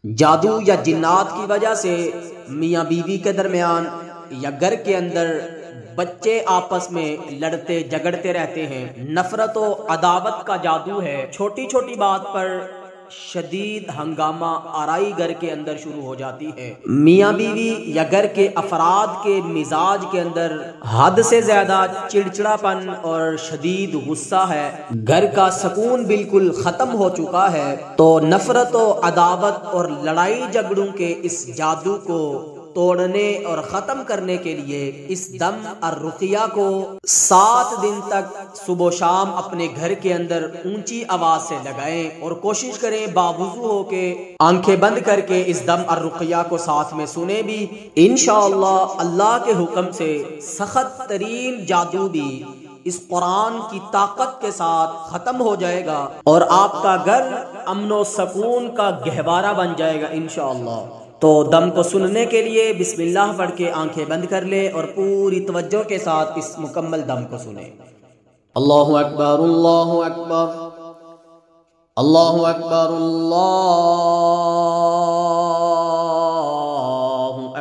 जादू या जिन्नात की वजह से मियाँ बीवी के दरमियान या घर के अंदर बच्चे आपस में लड़ते झगड़ते रहते हैं। नफरत और अदावत का जादू है। छोटी छोटी बात पर शदीद हंगामा आराई घर के अंदर शुरू हो जाती है। मियाँ बीवी या घर के अफराद के मिजाज के अंदर हद से ज्यादा चिड़चिड़ापन और शदीद गुस्सा है। घर का सुकून बिल्कुल खत्म हो चुका है। तो नफरत और अदावत और लड़ाई झगड़ों के इस जादू को तोड़ने और खत्म करने के लिए इस दम और रुकिया को 7 दिन तक सुबह शाम अपने घर के अंदर ऊंची आवाज से लगाएं और कोशिश करें बावुजू होके आंखें बंद करके इस दम और रुकिया को साथ में सुने भी। इंशाअल्लाह अल्लाह के हुक्म से सख्त तरीन जादू भी इस कुरान की ताकत के साथ खत्म हो जाएगा और आपका घर अमन सुकून का गहवारा बन जाएगा इंशाअल्लाह। तो दम को सुनने के लिए बिस्मिल्लाह पढ़ के आंखें बंद कर ले और पूरी तवज्जो के साथ इस मुकम्मल दम को सुने। अल्लाहु अकबर अल्लाहु अकबर अल्लाहु अकबर अल्लाहु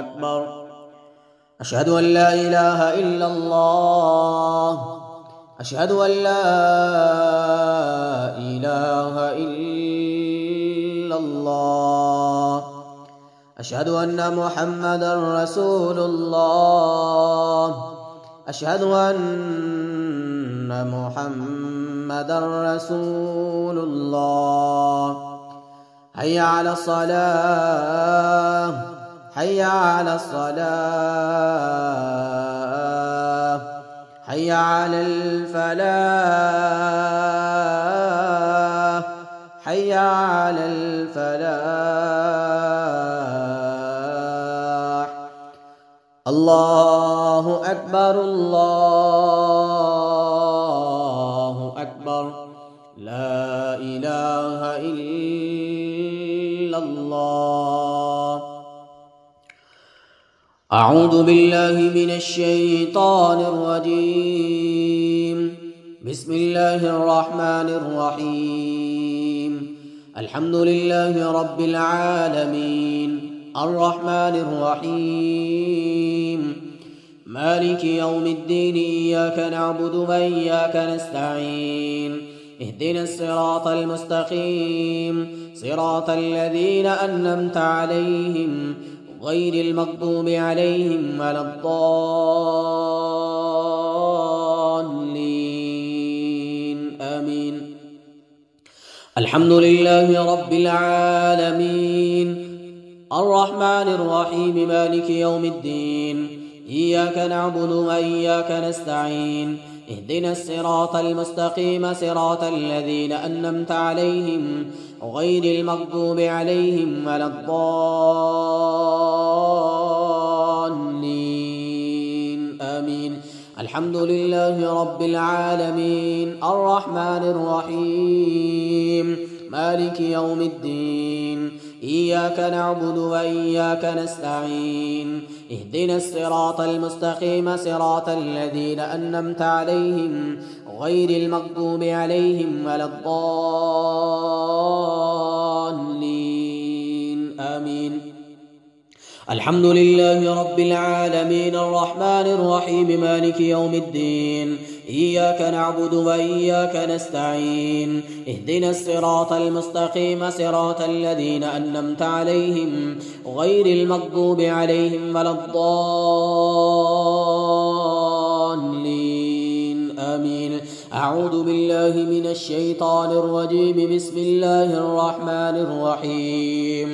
अकबर अशहदु अन ला इलाहा इल्लल्लाह अशहदु अन ला इलाहा इल्लल्लाह अशहदु अन्ना मुहम्मदर रसूलुल्लाह अशहदु अन्ना मुहम्मदर रसूलुल्लाह हय्या अला सलाह हय्या अला सलाह हय्या अलल फलाह हय्या अलल फलाह। अल्लाहु अकबर अल्लाहु अकबर ला इलाहा इल्लल्लाह। अऊज़ु बिल्लाहि मिनश शैतानिर रजीम बिस्मिल्लाहिर रहमानिर रहीम अल्हम्दुलिल्लाहि रब्बिल आलमीन अर्रहमानिर रहीम मालिकि यौमिद्दीन इय्याका नअबुदु व इय्याका नस्तईन इहदिनस सिरातल मुस्तकीम सिरातल लज़ीना अन्अमता अलैहिम गैरिल मग़दूबि अलैहिम वलद्दाल्लीन आमीन। अल्हम्दुलिल्लाहि रब्बिल आलमीन अर्रहमानिर रहीम मालिकि यौमिद्दीन इय्याका नअबुदु व इय्याका नस्तईन इहदिनस सिरातल मुस्तकीम सिरातल लज़ीना अन्अमता अलैहिम गैरिल मग़दूबि अलैहिम वलद्दाल्लीन आमीन। अल्हम्दुलिल्लाहि रब्बिल आलमीन अर्रहमानिर रहीम मालिकि यौमिद्दीन इय्याका नअबुदु व इय्याका नस्तईन इहदिनस सिरातल मुस्तकीम सिरातल लज़ीना अन्अमता अलैहिम गैरिल मग़दूबि अलैहिम वलद्दाल्लीन आमीन। अल्हम्दुलिल्लाहि रब्बिल आलमीन अर्रहमानिर रहीम मालिकि यौमिद्दीन इय्याका नअबुदु व इय्याका नस्तईन इहदिनस सिरातल मुस्तकीम सिरातल लज़ीना अन्अमता अलैहिम गैरिल मग़दूबि अलैहिम वलद्दाल्लीन आमीन। अऊज़ु बिल्लाहि मिनश शैतानिर रजीम बिस्मिल्लाहिर रहमानिर रहीम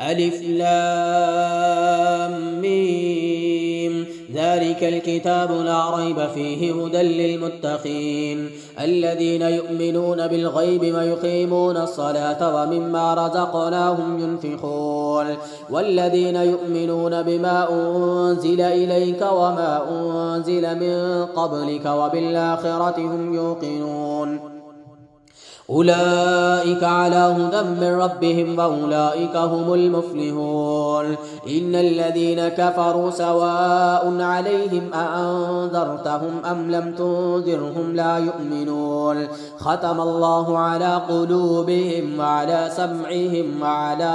अलिफ लाम मीम ज़ालिकल किताबु ला रैब फ़ीहि हुदल लिलमुत्तक़ीन अल्लज़ीना युमिनूना बिल ग़ैबि व युक़ीमूनस सलाता व मिम्मा रज़क़नाहुम युनफ़िक़ून वल्लज़ीना युमिनूना बिमा उन्ज़िला इलैका व मा उन्ज़िला मिन क़ब्लिका व बिल आख़िरति हुम युक़िनून أولئك على هدى من ربهم وأولئك هم المفلحون. إن الذين كفروا سواء عليهم أأنذرتهم أم لم تنذرهم لا يؤمنون. ختم الله على قلوبهم وعلى سمعهم وعلى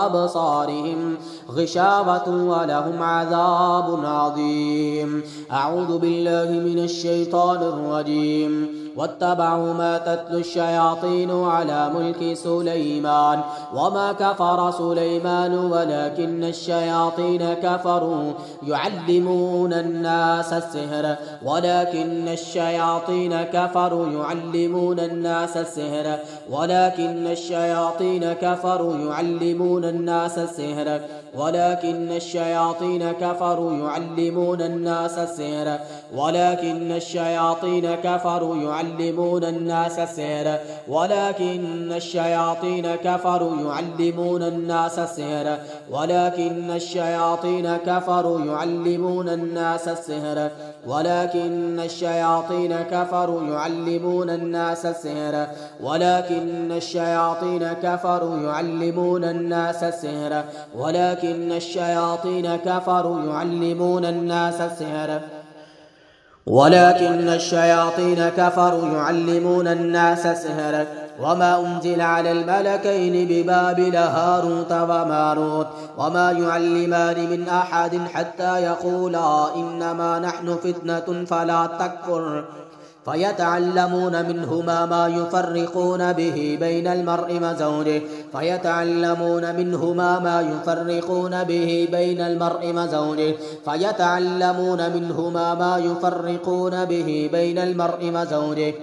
أبصارهم غشاوة ولهم عذاب عظيم. أعوذ بالله من الشيطان الرجيم. واتبعوا ما تتلو الشياطين على ملك سليمان وما كفر سليمان ولكن الشياطين كفروا يعلمون الناس السحر ولكن الشياطين كفروا يعلمون الناس السحر ولكن الشياطين كفروا يعلمون الناس السحر ولكن الشياطين كفروا يعلمون الناس السحر ولكن الشياطين كفروا يعلمون الناس السحر ولكن الشياطين كفروا يعلمون الناس السحر ولكن الشياطين كفروا يعلمون الناس السحر ولكن الشياطين كفروا يعلمون الناس السحر ولكن الشياطين كفروا يعلمون الناس السحر ولكن الشياطين كفروا يعلمون الناس السحر ولكن الشياطين كفروا يعلمون الناس السحر وما أنزل على الملكين ببابل هاروت وماروت وما يعلمان من أحد حتى يقولا إنما نحن فتنة فلا تكفر فيتعلمون منهما ما يفرقون به بين المرء وزوجه فيتعلمون منهما ما يفرقون به بين المرء وزوجه فيتعلمون منهما ما يفرقون به بين المرء وزوجه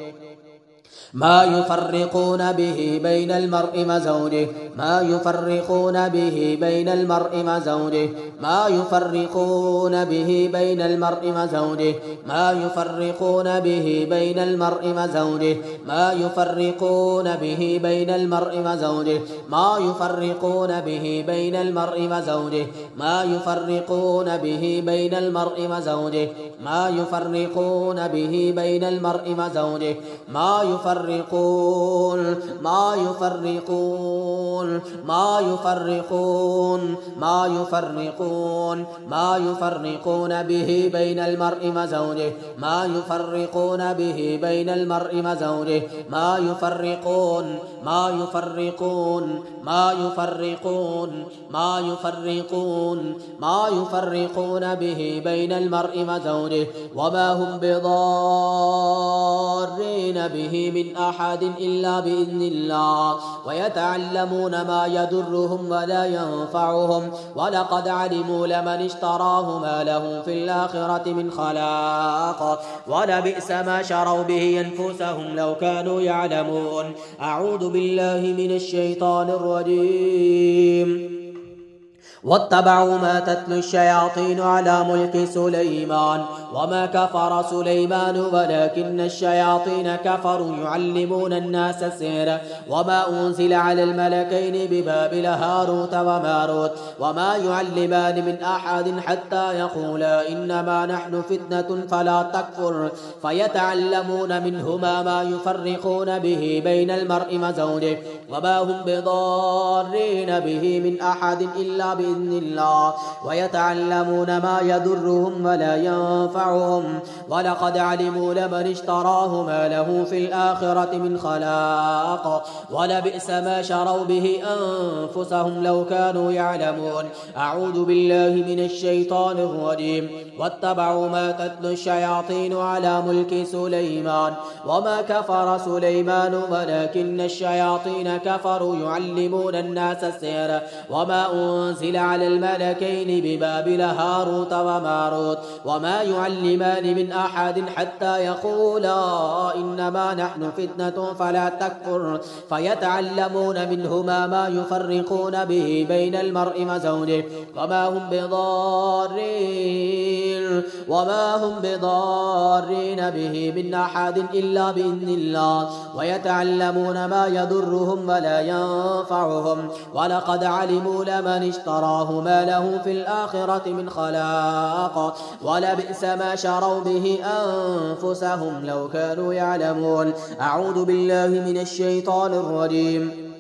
ما يفرقون به بين المرء وزوجه ما يفرقون به بين المرء وزوجه ما يفرقون به بين المرء وزوجه ما يفرقون به بين المرء وزوجه ما يفرقون به بين المرء وزوجه ما يفرقون به بين المرء وزوجه ما يفرقون به بين المرء وزوجه ما يفرقون به بين المرء وزوجه ما يفرقون ما يفرقون ما يفرقون ما يفرقون ما يفرقون به بين المرء وزوجه ما يفرقون به بين المرء وزوجه ما يفرقون ما يفرقون ما يفرقون ما يفرقون ما يفرقون به بين المرء وزوجه وما هم بضارين به من أحد إلا بإذن الله ويتعلمون ما يضرهم ولا ينفعهم ولقد علموا لمن اشتراه ما له في الآخرة من خلاق ولبئس ما شروا به أنفسهم لو كانوا يعلمون. أعوذ بالله من الشيطان الرجيم. واتبعوا ما تتلو الشياطين على ملك سليمان وما كفر سليمان ولكن الشياطين كفروا يعلمون الناس السحر وما أنزل على الملكين ببابل هاروت وماروت وما يعلمان من أحد حتى يقولا إنما نحن فتنة فلا تكفر فيتعلمون منهما ما يفرقون به بين المرء وزوجه وما هم بضارين به من أحد إلا بإذن الله ويتعلمون ما يضرهم ولا ينفعهم ولقد علموا لمن اشتراه ما له في الآخرة من خلاق ولبئس ما شروا به أنفسهم لو كانوا يعلمون. أعوذ بالله من الشيطان الرجيم. واتبعوا ما تتلو الشياطين على ملك سليمان وما كفر سليمان ولكن الشياطين كفروا يعلمون الناس السحر وما أنزل على الملكين ببابل هاروت وماروت وما يعلمان من أحد حتى يقولا إنما نحن فتنة فلا تكفر فيتعلمون منهما ما يفرقون به بين المرء وزوجه وما هم بضارين به من أحد إلا بإذن الله ويتعلمون ما يضرهم ولا ينفعهم ولقد علموا لمن اشتراه تراه ما له في الآخرة من خلاق ولبئس ما شروا به أنفسهم لو كانوا يعلمون. أعوذ بالله من الشيطان الرجيم.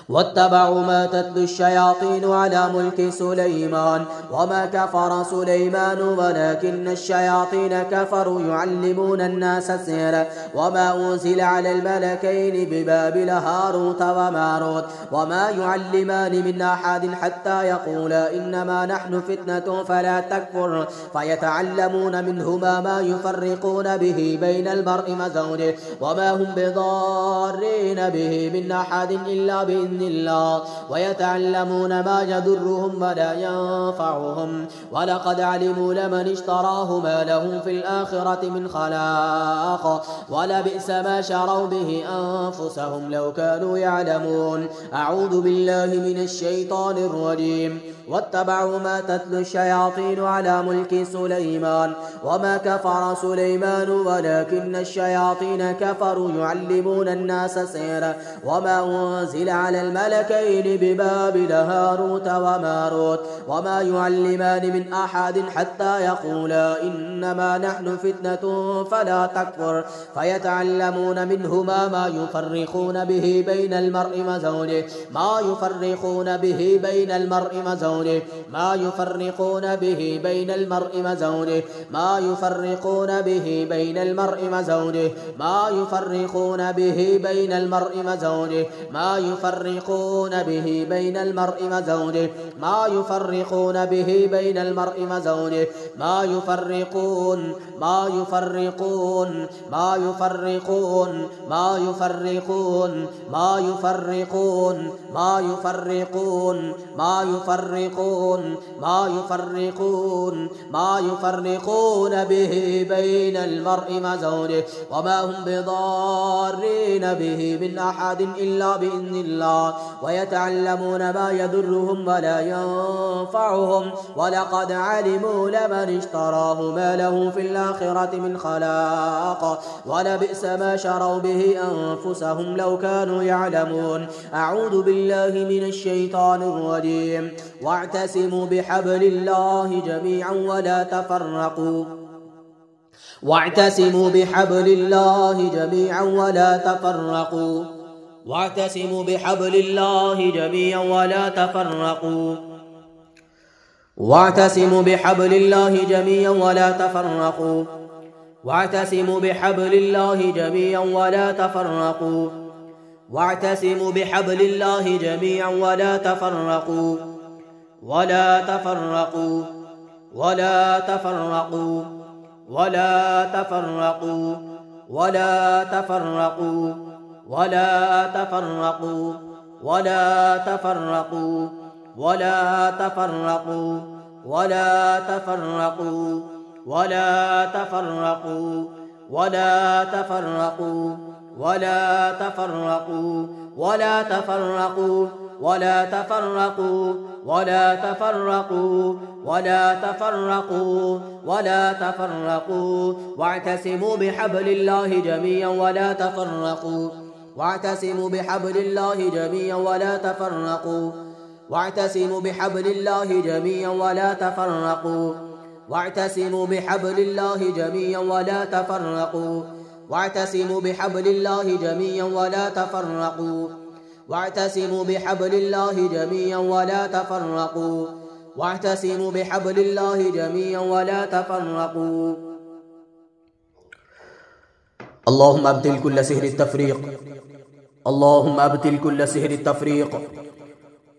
واتبعوا ما تتلو الشياطين على ملك سليمان وما كفر سليمان ولكن الشياطين كفروا يعلمون الناس السحر وما أنزل على الملكين ببابل هاروت وماروت وما يعلمان من أحد حتى يقولا إنما نحن فتنة فلا تكفر فيتعلمون منهما ما يفرقون به بين المرء وزوجه وما هم بضارين به من أحد إلا بإذن الله ويتعلمون ما يضرهم ولا ينفعهم ولقد علموا لمن اشتراه ما له في الآخرة من خلاق ولبئس ما شروا به أنفسهم لو كانوا يعلمون. أعوذ بالله من الشيطان الرجيم. واتبعوا ما تتلو الشياطين على ملك سليمان وما كفر سليمان ولكن الشياطين كفروا يعلمون الناس السحر وما أنزل على الملكين ببابل هاروت وماروت وما يعلمان من أحد حتى يقولا إنما نحن فتنة فلا تكفر فيتعلمون منهما ما يفرقون به بين المرء وزوجه ما يفرقون به بين المرء وزوجه ما يفرقون به بين المرء وزوجه ما يفرقون به بين المرء وزوجه ما يفرقون به بين المرء وزوجه ما يفرقون به بين المرء وزوجه ما يفرقون به بين المرء وزوجه ما يفرقون ما يفرقون ما يفرقون ما يفرقون ما يفرقون ما يفرقون ما يفرقون ما يفرقون ما يفرقون به بين المرء وزوجه وما هم بضارين به من أحد إلا بإذن الله ويتعلمون ما يضرهم ولا ينفعهم ولقد علموا لمن اشتراه ما له في الآخرة من خلاق ولبئس ما شروا به أنفسهم لو كانوا يعلمون. أعوذ بالله من الشيطان الرجيم. واعتصموا بحبل الله جميعا ولا تفرقوا واعتصموا بحبل الله جميعا ولا تفرقوا واعتصموا بحبل الله جميعا ولا تفرقوا واعتصموا بحبل الله جميعا ولا تفرقوا واعتصموا بحبل الله جميعا ولا تفرقوا واعتصموا بحبل الله جميعا ولا تفرقوا ولا تفرقوا ولا تفرقوا ولا تفرقوا ولا تفرقوا ولا تفرقوا ولا تفرقوا ولا تفرقوا ولا تفرقوا ولا تفرقوا ولا تفرقوا ولا تفرقوا ولا تفرقوا ولا تفرقوا ولا تفرقوا ولا تفرقوا ولا تفرقوا واعتصموا بحبل الله جميعا ولا تفرقوا واعتصموا بحبل الله جميعا ولا تفرقوا واعتصموا بحبل الله جميعا ولا تفرقوا واعتصموا بحبل الله جميعا ولا تفرقوا واعتصموا بحبل الله جميعا ولا تفرقوا واعتصموا بحبل الله جميعا ولا تفرقوا واعتصموا بحبل الله جميعا ولا تفرقوا. اللهم ابطل كل سحر التفريق اللهم ابطل كل سحر التفريق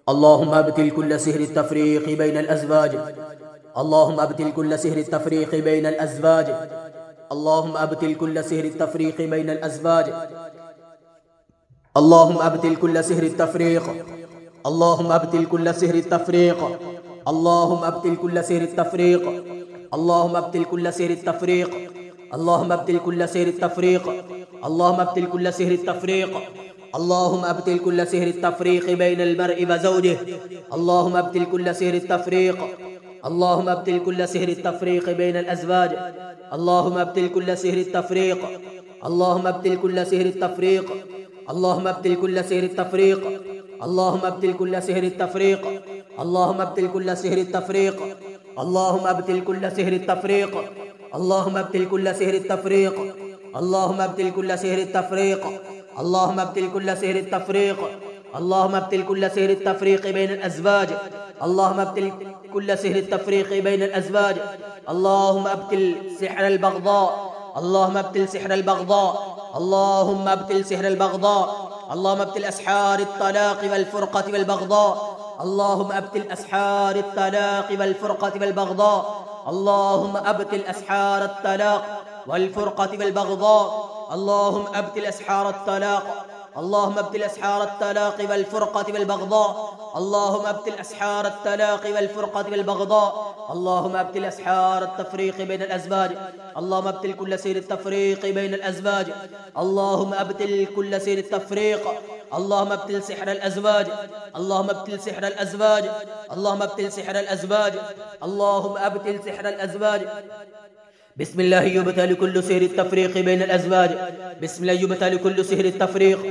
اللهم ابطل كل سحر التفريق بين الأزواج اللهم ابطل كل سحر التفريق بين الأزواج اللهم ابطل كل سحر التفريق بين الأزواج اللهم ابطل كل سحر التفريق اللهم ابطل كل سحر التفريق اللهم ابطل كل سحر التفريق اللهم ابطل كل سحر التفريق اللهم ابطل كل سحر التفريق اللهم ابطل كل سحر التفريق اللهم ابطل كل سحر التفريق بين المرء وزوجه اللهم ابطل كل سحر التفريق اللهم ابطل كل سحر التفريق بين الأزواج اللهم ابطل كل سحر التفريق اللهم ابطل كل سحر التفريق اللهم ابطل كل سحر التفريق اللهم ابطل كل سحر التفريق अल्लाहुम्मा अब्तिल कुल्ला सिहर तफरीक, अल्लाहुम्मा अब्तिल कुल्ला सिहर तफरीक, अल्लाहुम्मा अब्तिल कुल्ला सिहर तफरीक, अल्लाहुम्मा अब्तिल कुल्ला सिहर तफरीक, अल्लाहुम्मा अब्तिल कुल्ला सिहर तफरीक, अल्लाहुम्मा अब्तिल कुल्ला सिहर तफरीक बैन अज़वाज, अल्लाहुम्मा अब्तिल कुल्ला सिहर तफरीक बैन अज़वाज, अल्लाहुम्मा अब्तिल सिहर अल-बग़दा, अल्लाहुम्मा अब्तिल सिहर अल-बग़दा, अल्लाहुम्मा अब्तिल सिहर अल-बग़दा, अल्लाहुम्मा अब्तिल अस्हार अत-तलाक़ वल-फ़ुरक़त वल-बग़दा, अल्लाहुम्मा अब्तिल अस्हार अत-तलाक़ वल-फ़ुरक़त वल-बग़दा, अल्लाहुम्मा अब्तिल अस्हार अत-तलाक़ वल-फ़ुरक़त वल-बग़दा, अल्लाहुम्मा अब्तिल अस्हार अत-तलाक़, अल्लाहुम्मा अब्तिल अस्हार अत-तलाक़ वल-फ़ुरक़त वल-बग़दा, अल्लाहुम्मा अब्तिल अस्हार अत-तलाक़ वल-फ़ुरक़त वल-बग़दा, अल्लाहुम्मा अब्तिल अस्हार अत-तफ़रीक़ बैन अल-अज़वाज, अल्लाहुम्मा अब्तिल कुल्ला सिहर तफ़रीक़ बैन अल-अज़वाज, अल्लाहुम्मा अब्तिल कुल्ला सिहर तफ़रीक़, अल्लाहुम्मा अब्तिल सिहर अल-अज़वाज, अल्लाहुम्मा अब्तिल सिहर अल-अज़वाज, अल्लाहुम्मा अब्तिल सिहर अल-अज़वाज, अल्लाहुम्मा अब्तिल सिहर अल-अज़वाज। बिस्मिल्लाह युबतली कुल्लु सिहर तफ़रीक़ बैन अल-अज़वाज, बिस्मिल्लाह युबतली कुल्लु सिहर तफ़रीक़,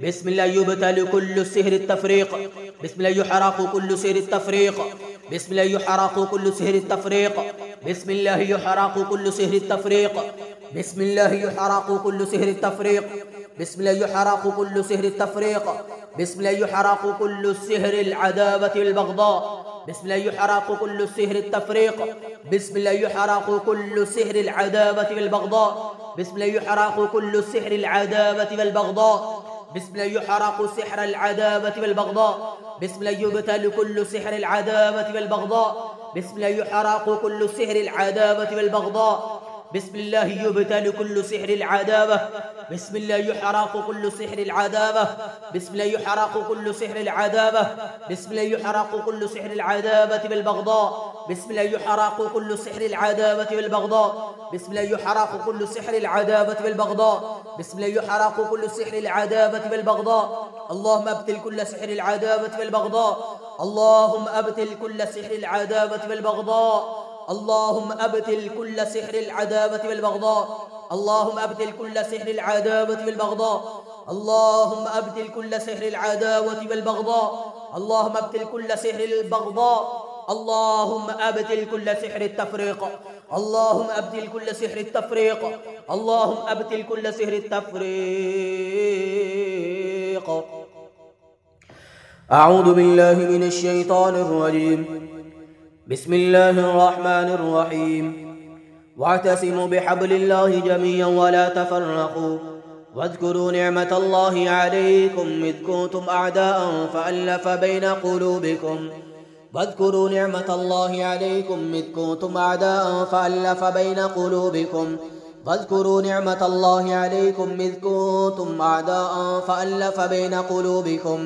बिस्मिल्लाह युबतली कुल्लु सिहर तफ़रीक़, बिस्मिल्लाह युहरक़ु कुल्लु सिहर तफ़रीक़, बिस्मिल्लाह युहरक़ु कुल्लु सिहर तफ़रीक़, बिस्मिल्लाह युहरक़ु कुल्लु सिहर तफ़रीक़, बिस्मिल्लाह युहरक़ु कुल्लु सिहर तफ़रीक़, बिस्मिल्लाह युहरक़ु कुल्लु सिहर तफ़रीक़, बिस्मिल्लाह युहरक़ु कुल्लु सिहर अल-अदावति वल-बग़दा, बिस्मिल्लाह युहरक़ु कुल्लु सिहर तफ़रीक़, बिस्मिल्लाह युहरक़ु कुल्लु सिहर अल-अदावति वल-बग़दा, बिस्मिल्लाह युहरक़ु कुल्लु सिहर अल-अदावति वल-बग़दा, बिस्मिल्लाह युहरक़ु सिहर अल-अदावति वल-बग़दा, बिस्मिल्लाह युबतलु कुल्लु सिहर अल-अदावति वल-बग़दा, बिस्मिल्लाह युहरक़ु कुल्लु सिहर अल-अदावति वल-बग़दा, बिस्मिल्लाह युबतलु कुल्लु सिहर अल-अदावह, बिस्मिल्लाह युहरक़ु कुल्लु सिहर अल-अदावह, बिस्मिल्लाह युहरक़ु कुल्लु सिहर अल-अदावह, बिस्मिल्लाह युहरक़ु कुल्लु सिहर अल-अदावति वल-बग़दा, बिस्मिल्लाह युहरक़ु कुल्लु सिहर अल-अदावति वल-बग़दा, बिस्मिल्लाह युहरक़ु कुल्लु सिहर अल-अदावति वल-बग़दा, बिस्मिल्लाह युहरक़ु कुल्लु सिहर अल-अदावति वल-बग़दा, अल्लाहुम्मा अब्तिल कुल्ला सिहर अल-अदावति वल-बग़दा, अल्लाहुम्मा अब्तिल कुल्ला सिहर अल-अदावति वल-बग़दा, अल्लाहुम्मा अब्तिल कुल्ला सिहर अल-अदावति वल-बग़दा, अल्लाहुम्मा अब्तिल कुल्ला सिहर अल-अदावति वल-बग़दा, अल्लाहुम्मा अब्तिल कुल्ला सिहर अल-अदावति वल-बग़दा, अल्लाहुम्मा अब्तिल कुल्ला सिहर अल-बग़दा, अल्लाहुम्मा अब्तिल कुल्ला सिहर तफ़रीक़, अल्लाहुम्मा अब्तिल कुल्ला सिहर तफ़रीक़, अल्लाहुम्मा अब्तिल कुल्ला सिहर तफ़रीक़। अऊज़ु बिल्लाहि मिनश शैतानिर रजीम, बिस्मिल्लाहिर रहमानिर रहीम, वअतसिमू बिहब्लिल्लाहि जमीअन वला तफ़र्रक़ू, वज़्कुरू निअमतल्लाहि अलैकुम इज़ कुंतुम अअदाअन फ़अल्लफ़ बैन क़ुलूबिकुम, वज़्कुरू निअमतल्लाहि अलैकुम इज़ कुंतुम अअदाअन फ़अल्लफ़ बैन क़ुलूबिकुम, वज़्कुरू निअमतल्लाहि अलैकुम इज़ कुंतुम अअदाअन फ़अल्लफ़ बैन क़ुलूबिकुम,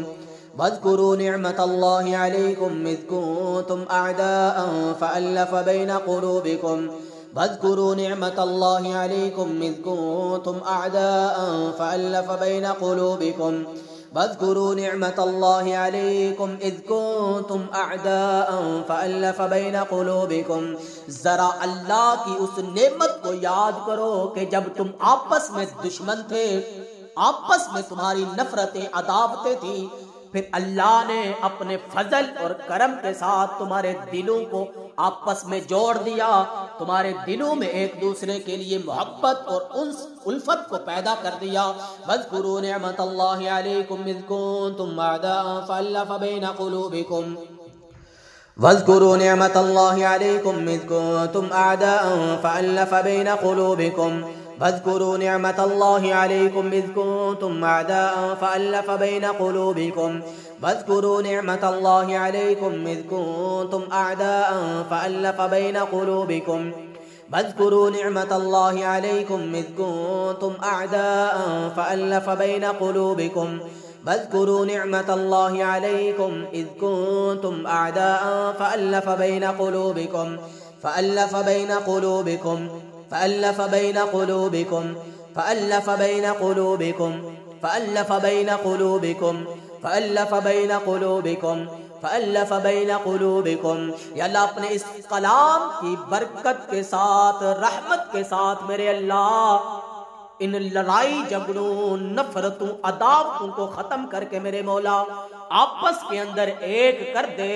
वज़्कुरू निअमतल्लाहि अलैकुम इज़ कुंतुम अअदाअन फ़अल्लफ़ बैन क़ुलूबिकुम, वज़्कुरू निअमतल्लाहि अलैकुम इज़ कुंतुम अअदाअन फ़अल्लफ़ बैन क़ुलूबिकुम, वज़्कुरू निअमतल्लाहि अलैकुम इज़ कुंतुम अअदाअन फ़अल्लफ़ बैन क़ुलूबिकुम। ज़रा अल्लाह की उस नेमत को याद करो कि जब तुम आपस में दुश्मन थे, आपस में तुम्हारी नफ़रतें अदावतें थी, फिर अल्लाह ने अपने फजल और करम के साथ तुम्हारे दिलों को आपस में जोड़ दिया, तुम्हारे दिलों में एक दूसरे के लिए मोहब्बत और उल्फत को पैदा कर दिया। वज़्कुरू निअमतल्लाहि अलैकुम इज़ कुंतुम अअदाअन फ़अल्लफ़ बैन क़ुलूबिकुम, वज़्कुरू निअमतल्लाहि अलैकुम इज़ कुंतुम अअदाअन फ़अल्लफ़ बैन क़ुलूबिकुम, वज़्कुरू निअमतल्लाहि अलैकुम इज़ कुंतुम अअदाअन फ़अल्लफ़ बैन क़ुलूबिकुम, वज़्कुरू निअमतल्लाहि अलैकुम इज़ कुंतुम अअदाअन फ़अल्लफ़ बैन क़ुलूबिकुम, वज़्कुरू निअमतल्लाहि अलैकुम इज़ कुंतुम अअदाअन फ़अल्लफ़ बैन क़ुलूबिकुम, वज़्कुरू निअमतल्लाहि अलैकुम इज़ कुंतुम अअदाअन फ़अल्लफ़ बैन क़ुलूबिकुम, फ़अल्लफ़ बैन क़ुलूबिकुम, फ़अल्लफ़ बैन क़ुलूबिकुम, फ़अल्लफ़ बैन क़ुलूबिकुम, फ़अल्लफ़ बैन क़ुलूबिकुम, फ़अल्लफ़ बैन क़ुलूबिकुम, फ़अल्लफ़ बैन क़ुलूबिकुम। या अल्लाह अपने इस कलाम की बरकत के साथ, रहमत के साथ मेरे अल्लाह इन लड़ाई झगड़ों, नफरतों, अदावतों को ख़त्म करके मेरे मौला आपस के अंदर एक कर दे।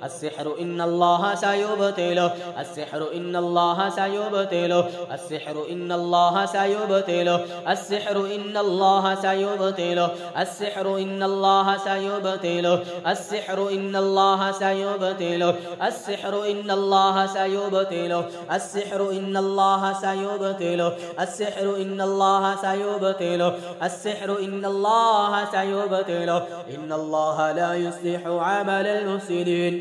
अस्सिहरु इन्नल्लाह सयुबतिलु, अस्सिहरु इन्नल्लाह सयुबतिलु, अस्सिहरु इन्नल्लाह सयुबतिलु, अस्सिहरु इन्नल्लाह सयुबतिलु, अस्सिहरु इन्नल्लाह सयुबतिलु, अस्सिहरु इन्नल्लाह सयुबतिलु, अस्सिहरु इन्नल्लाह सयुबतिलु, अस्सिहरु इन्नल्लाह सयुबतिलु, अस्सिहरु इन्नल्लाह सयुबतिलु, अस्सिहरु इन्नल्लाह सयुबतिलु, इन्नल्लाह ला युस्लिहु अमलल मुफ्सिदीन,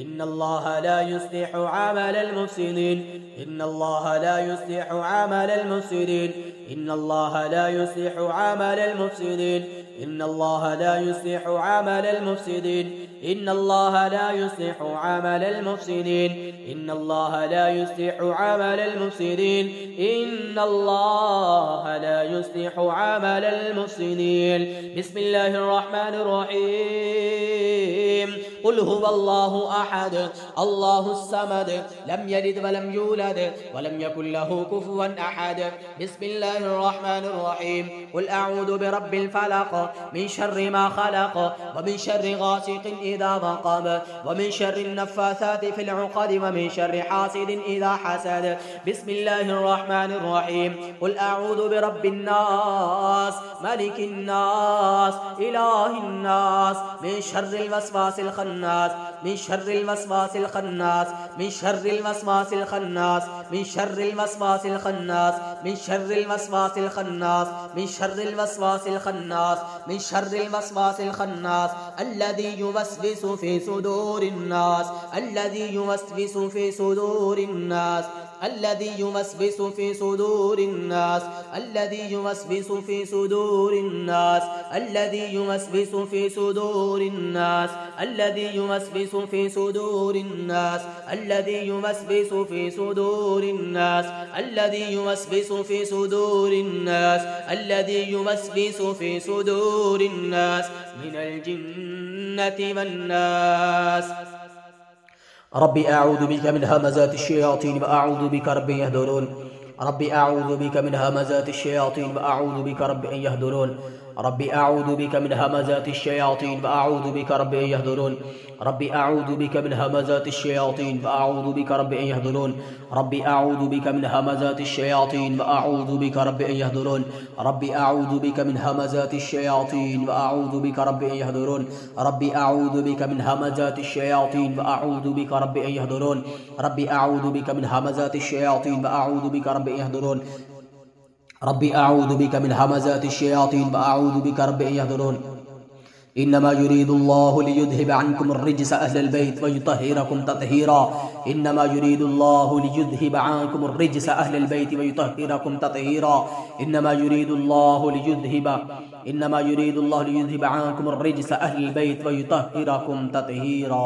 इन्नल्लाह ला युस्लिहु अमलल मुफ्सिदीन, इन्नल्लाह ला युस्लिहु अमलल मुफ्सिदीन, इन्नल्लाह ला युस्लिहु अमलल मुफ्सिदीन, इन्नल्लाह ला युस्लिहु अमलल मुफ्सिदीन, इन्नल्लाह ला युस्लिहु अमलल मुफ्सिदीन, इन्नल्लाह ला युस्लिहु अमलल मुफ्सिदीन, इन्नल्लाह ला युस्लिहु अमलल मुफ्सिदीन। बिस्मिल्लाहिर रहमानिर रहीम। कुल हुवल्लाहु अहद अल्लाहुस समद लम यलिद वलम यूलद वलम यकुल लहू कुफुवन अहद। बिस्मिल्लाहिर रहमानिर रहीम। कुल अऊज़ु बिरब्बिल फलक मिन शर्रि मा खलक व मिन शर्रि गासिकिन इज़ा वक़ब व मिन शर्रि नफ़्फ़ासाति फिल उक़द व मिन शर्रि हासिदिन इज़ा हसद। बिस्मिल्लाहिर रहमानिर रहीम। कुल अऊज़ु बिरब्बिन नास मलिकिन नास इलाहिन नास मिन शर्रिल वस्वासिल खन्नास मिन शर्रिल वस्वासिल खन्नास मिन शर्रिल वस्वासिल खन्नास मिन शर्रिल वस्वासिल खन्नास मिन शर्रिल वस्वासिल खन्नास मिन शर्रिल वस्वासिल खन्नास मिन शर्रिल वस्वासिल खन्नास अल्लज़ी युवस्विसु फी सुदूरिन नास अल्लज़ी युवस्विसु फी सुदूरिन नास अल्लज़ी युवस्विसु फी सुदूरिन नास अल्लज़ी युवस्विसु फी सुदूरिन नास अल्लज़ी युवस्विसु फी सुदूरिन नास अल्लज़ी युवस्विसु फी सुदूरिन नास अल्लज़ी युवस्विसु फी सुदूरिन नास अल्लज़ी युवस्विसु फी सुदूरिन नास अल्लज़ी युवस्विसु फी सुदूरिन नास मिनल जिन्नति वन नास। रब्बी अऊज़ु बिका मिन हमज़ाति शयातीन व अऊज़ु बिका रब्बि यहदुरून। रब्बी अऊज़ु बिका मिन हमज़ाति शयातीन व अऊज़ु बिका रब्बि अन यहदुरून। रब्बी अऊज़ु बिका मिन हमज़ाति शयातीन व अऊज़ु बिका रब्बि अन यहदुरून। रब्बी अऊज़ु बिका मिन हमज़ाति शयातीन व अऊज़ु बिका रब्बि अन यहदुरून। रब्बी अऊज़ु बिका मिन हमज़ाति शयातीन व अऊज़ु बिका रब्बि अन यहदुरून। रब्बी अऊज़ु बिका मिन हमज़ाति शयातीन व अऊज़ु बिका रब्बि अन यहदुरून। रब्बी अऊज़ु बिका मिन हमज़ाति शयातीन व अऊज़ु बिका रब्बि अन यहदुरून। रब्बी अऊज़ु बिका मिन हमज़ाति शयातीन व अऊज़ु बिका रब्बि अन यहदुरून। रब्बी अऊज़ु बिका मिन हमज़ाति शयातीन व अऊज़ु बिका रब्बि अन यहदुरून। इन्नमा युरीदुल्लाहु लियुज़हिब अन्कुम अर्रिज्स अहलल बैत व युतहिरकुम तत्हीरा। इन्नमा युरीदुल्लाहु लियुज़हिब अन्कुम अर्रिज्स अहलल बैत व युतहिरकुम तत्हीरा। इन्नमा युरीदुल्लाहु लियुज़हिब अन्कुम अर्रिज्स अहलल बैत व युतहिरकुम तत्हीरा।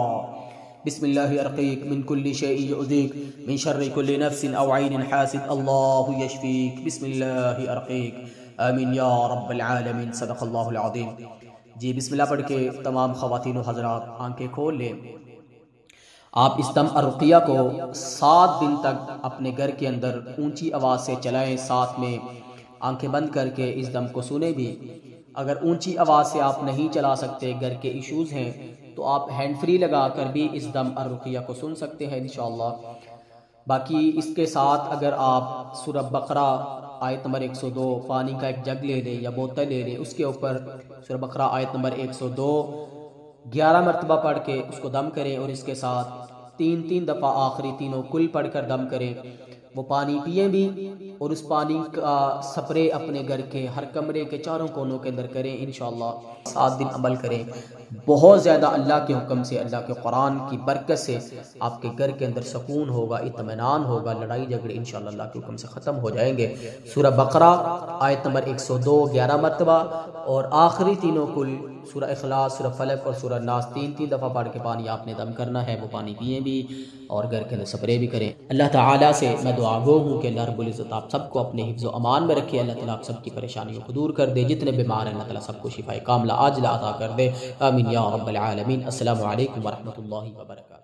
बिस्मिल्लाहि अर्क़ीक मिन कुल्लि शैइन युज़ीक मिन शर्रि कुल्लि नफ्सिन औ ऐनिन हासिद अल्लाहु यशफ़ीक। बिस्मिल्लाहि अर्क़ीक। आमीन या रब्बल आलमीन। सदक़ल्लाहुल अज़ीम। जी बिस्मिल्लाह पढ़ के तमाम ख़वातीन व हज़रात आंखें खोल लें। आप इस दम अर्रुक़िया को 7 दिन तक अपने घर के अंदर ऊंची आवाज़ से चलाएं, साथ में आंखें बंद करके इस दम को सुने भी। अगर ऊंची आवाज़ से आप नहीं चला सकते, घर के इश्यूज़ हैं, तो आप हैंड फ्री लगा कर भी इस दम अर्रुक़िया को सुन सकते हैं इंशाअल्लाह। बाकी इसके साथ अगर आप सूरह बकरा आयत नंबर 102 पानी का एक जग ले लें या बोतल ले लें, उसके ऊपर सूरह बकरा आयत नंबर 102 11 मरतबा पढ़ के उसको दम करें और इसके साथ 3-3 दफ़ा आखिरी तीनों कुल पढ़ कर दम करें। वो पानी पिएं भी और उस पानी का स्प्रे अपने घर के हर कमरे के चारों कोनों के अंदर करें इंशाअल्लाह। 7 दिन अमल करें। बहुत ज़्यादा अल्लाह के हुक्म से, अल्लाह के कुरान की बरकत से आपके घर के अंदर सुकून होगा, इत्मीनान होगा, लड़ाई झगड़े इंशाअल्लाह अल्लाह के हुक्म से ख़त्म हो जाएंगे। सूरह बकरा आयत नंबर 102 11 मरतबा और आखिरी तीनों कुल सूरह इखलास, सूरह फलक और सूरह नास 3-3 दफ़ा पढ़ के पानी आपने दम करना है। वो पानी पिए भी और घर के अंदर स्प्रे भी करें। अल्लाह ताला से मैं दुआ गो हूँ कि अल्लाह रब्बुल इज़्ज़त आप सबको अपने हिफ्ज़ व अमान में रखे। अल्लाह ताला आप सबकी परेशानियों को दूर कर दे। जितने बीमार हैं अल्लाह ताला सबको शिफाए कामिला आजिला अता कर दे। आमीन या रब्बल आलमीन। अस्सलामु अलैकुम व रहमतुल्लाहि व बरकातुहू।